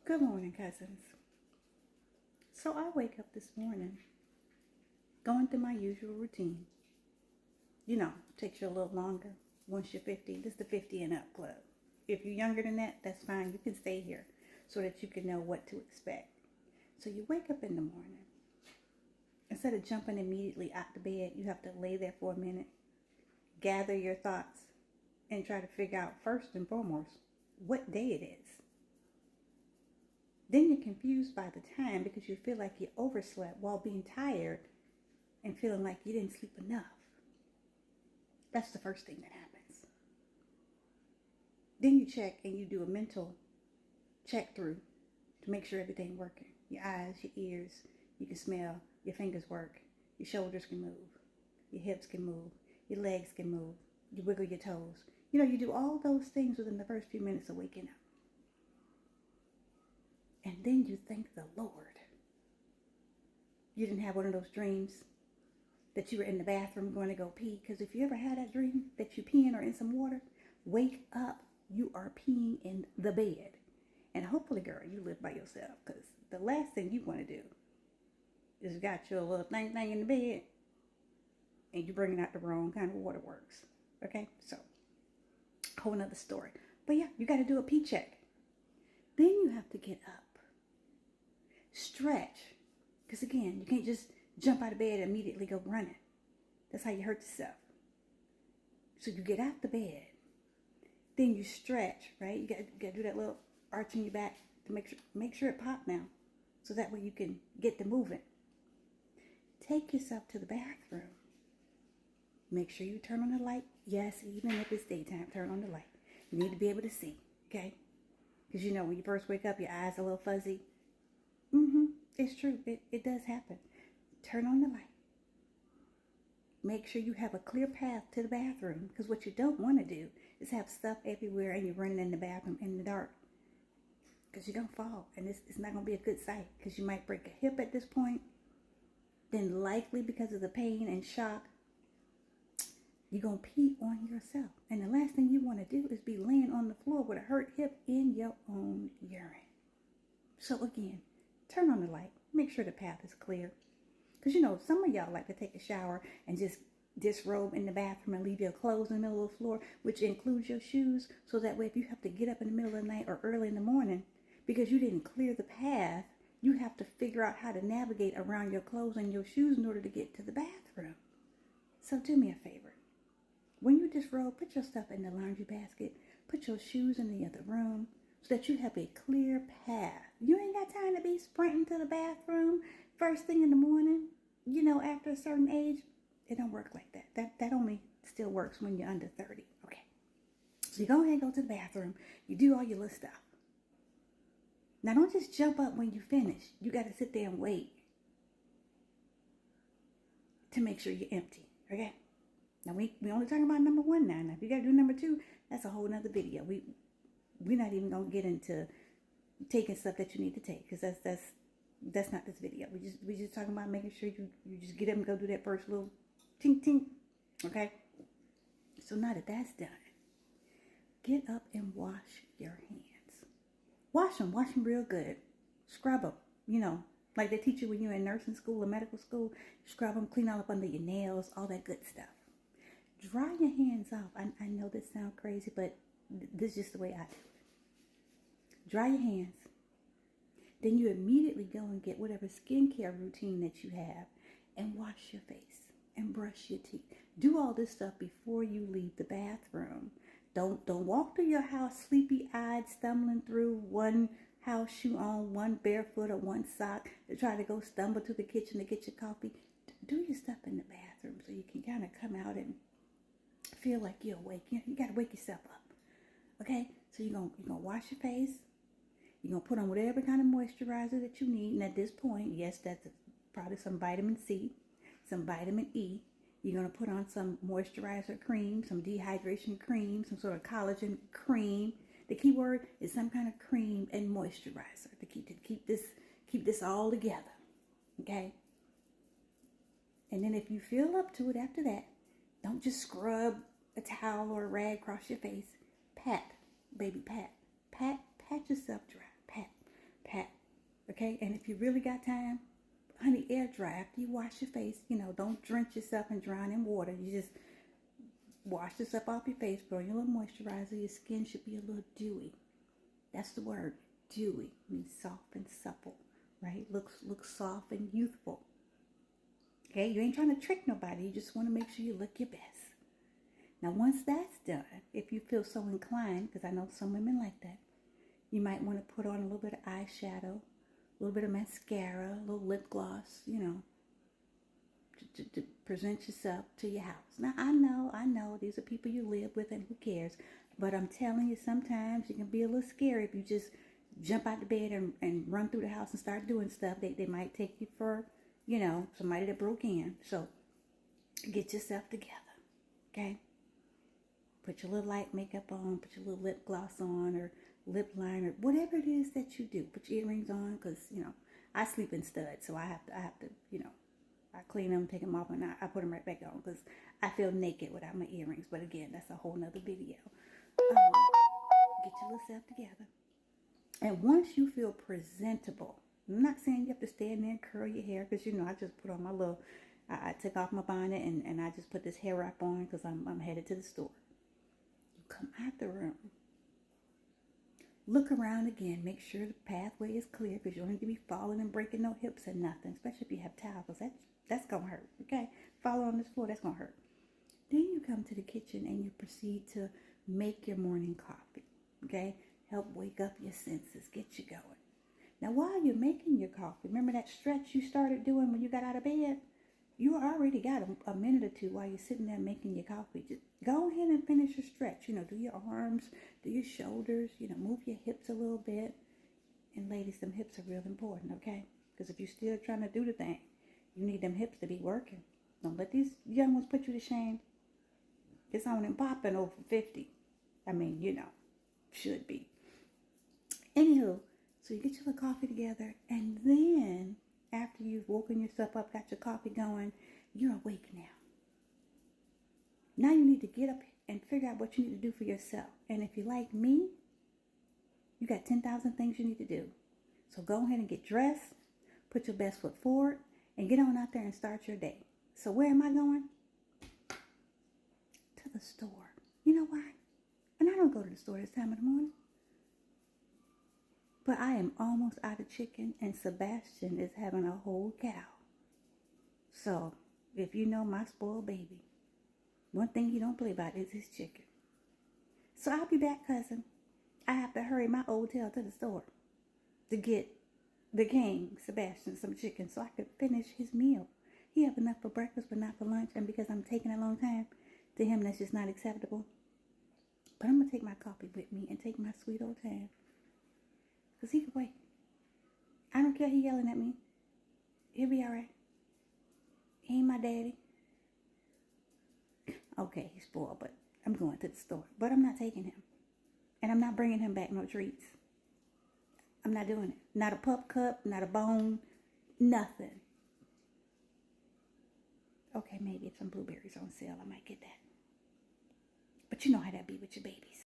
Good morning, cousins. So I wake up this morning, going through my usual routine. Takes you a little longer once you're 50. This is the 50 and up club. If you're younger than that, that's fine. You can stay here so that you can know what to expect. So you wake up in the morning. Instead of jumping immediately out the bed, you have to lay there for a minute, gather your thoughts, and try to figure out first and foremost what day it is. Then you're confused by the time because you feel like you overslept while being tired and feeling like you didn't sleep enough. That's the first thing that happens. Then you check and you do a mental check through to make sure everything's working. Your eyes, your ears, you can smell, your fingers work, your shoulders can move, your hips can move, your legs can move, you wiggle your toes. You do all those things within the first few minutes of waking up. And then you thank the Lord you didn't have one of those dreams that you were in the bathroom going to go pee. Because if you ever had that dream that you peeing or in some water, wake up, you are peeing in the bed. And hopefully, girl, you live by yourself. Because the last thing you want to do is got your little thing in the bed and you're bringing out the wrong kind of waterworks. Okay? So, whole nother story. But yeah, you got to do a pee check. Then you have to get up. Stretch. Because again, you can't just jump out of bed and immediately go running. That's how you hurt yourself. So you get out the bed. Then you stretch, right? You got to do that little arch in your back to make sure it pops now. So that way you can get to moving. Take yourself to the bathroom. Make sure you turn on the light. Yes, even if it's daytime, turn on the light. You need to be able to see, okay? Because when you first wake up, your eyes are a little fuzzy. It's true. It does happen. Turn on the light. Make sure you have a clear path to the bathroom. Because what you don't want to do is have stuff everywhere and you're running in the bathroom in the dark. Because you're going to fall. And it's not going to be a good sight. Because you might break a hip at this point. Then likely because of the pain and shock, you're going to pee on yourself. And the last thing you want to do is be laying on the floor with a hurt hip in your own urine. So again, turn on the light. Make sure the path is clear. Because some of y'all like to take a shower and just disrobe in the bathroom and leave your clothes in the middle of the floor, which includes your shoes. So that way if you have to get up in the middle of the night or early in the morning because you didn't clear the path, you have to figure out how to navigate around your clothes and your shoes in order to get to the bathroom. So do me a favor. When you disrobe, put your stuff in the laundry basket. Put your shoes in the other room so that you have a clear path. You ain't got time to be sprinting to the bathroom first thing in the morning. After a certain age, it don't work like that. That only still works when you're under 30. Okay. So you go ahead and go to the bathroom. You do all your little stuff. Now don't just jump up when you finish. You got to sit there and wait to make sure you're empty. Okay. Now, we only talking about number one now. Now, if you got to do number two, that's a whole nother video. We're not even going to get into taking stuff that you need to take because that's not this video. We just talking about making sure you just get up and go do that first little tink tink. Okay? So now that that's done, get up and wash your hands. Wash them real good. Scrub them, like they teach you when you're in nursing school or medical school. Scrub them, clean all up under your nails, all that good stuff. Dry your hands off. I know this sounds crazy, but this is just the way I do it. Dry your hands. Then you immediately go and get whatever skincare routine that you have and wash your face and brush your teeth. Do all this stuff before you leave the bathroom. Don't walk through your house sleepy-eyed, stumbling through one house shoe on, one barefoot or one sock to try to go stumble to the kitchen to get your coffee. Do your stuff in the bathroom so you can kind of come out and feel like you're awake. You got to wake yourself up. Okay? So you're gonna wash your face. You're going to put on whatever kind of moisturizer that you need. And at this point, yes, that's probably some vitamin C, some vitamin E. You're going to put on some moisturizer cream, some dehydration cream, some sort of collagen cream. The key word is some kind of cream and moisturizer to keep this all together. Okay? And then if you feel up to it after that, don't just scrub a towel or a rag across your face. Pat, baby, pat. Pat yourself dry. Okay? And if you really got time, honey, air dry. After you wash your face, don't drench yourself and drown in water. You just wash this up off your face, put on your little moisturizer. Your skin should be a little dewy. That's the word, dewy. It means soft and supple, right? Looks soft and youthful. Okay, you ain't trying to trick nobody. You just want to make sure you look your best. Now, once that's done, if you feel so inclined, because I know some women like that, you might want to put on a little bit of eyeshadow, a little bit of mascara, a little lip gloss, to present yourself to your house. Now, I know, these are people you live with and who cares, but I'm telling you, sometimes it can be a little scary if you just jump out the bed and run through the house and start doing stuff. They might take you for, somebody that broke in. So, get yourself together, okay? Put your little light makeup on, put your little lip gloss on, or lip liner, whatever it is that you do. Put your earrings on, because, I sleep in studs, so I have to, I clean them, take them off, and I put them right back on, because I feel naked without my earrings. But again, that's a whole nother video. Get your little self together. And once you feel presentable, I'm not saying you have to stand there and curl your hair, because, I just put on my little, I took off my bonnet, and I just put this hair wrap on, because I'm headed to the store. You come out the room. Look around again. Make sure the pathway is clear, because you don't need to be falling and breaking no hips and nothing, especially if you have towels. That's going to hurt, okay? Fall on this floor, that's going to hurt. Then you come to the kitchen and you proceed to make your morning coffee, okay? Help wake up your senses, get you going. Now, while you're making your coffee, remember that stretch you started doing when you got out of bed? You already got a minute or two while you're sitting there making your coffee. Just go ahead and finish your stretch. Do your arms, do your shoulders, move your hips a little bit. And ladies, them hips are real important, okay? Because if you're still trying to do the thing, you need them hips to be working. Don't let these young ones put you to shame. It's on and popping over 50. I mean, should be. Anywho, so you get your little coffee together, and then after you've woken yourself up, got your coffee going, you're awake now. Now you need to get up and figure out what you need to do for yourself. And if you're like me, you got 10,000 things you need to do. So go ahead and get dressed, put your best foot forward, and get on out there and start your day. So where am I going? To the store. You know why? And I don't go to the store this time of the morning. But I am almost out of chicken, and Sebastian is having a whole cow. So, if you know my spoiled baby, one thing he don't play about is his chicken. So I'll be back, cousin. I have to hurry my old tail to the store to get the king, Sebastian, some chicken so I could finish his meal. He have enough for breakfast but not for lunch, and because I'm taking a long time, to him that's just not acceptable. But I'm going to take my coffee with me and take my sweet old time. Because he can wait. I don't care he yelling at me. He'll be all right. He ain't my daddy. Okay, he's spoiled, but I'm going to the store. But I'm not taking him. And I'm not bringing him back no treats. I'm not doing it. Not a pup cup, not a bone, nothing. Okay, maybe if some blueberries on sale, I might get that. But you know how that be with your babies.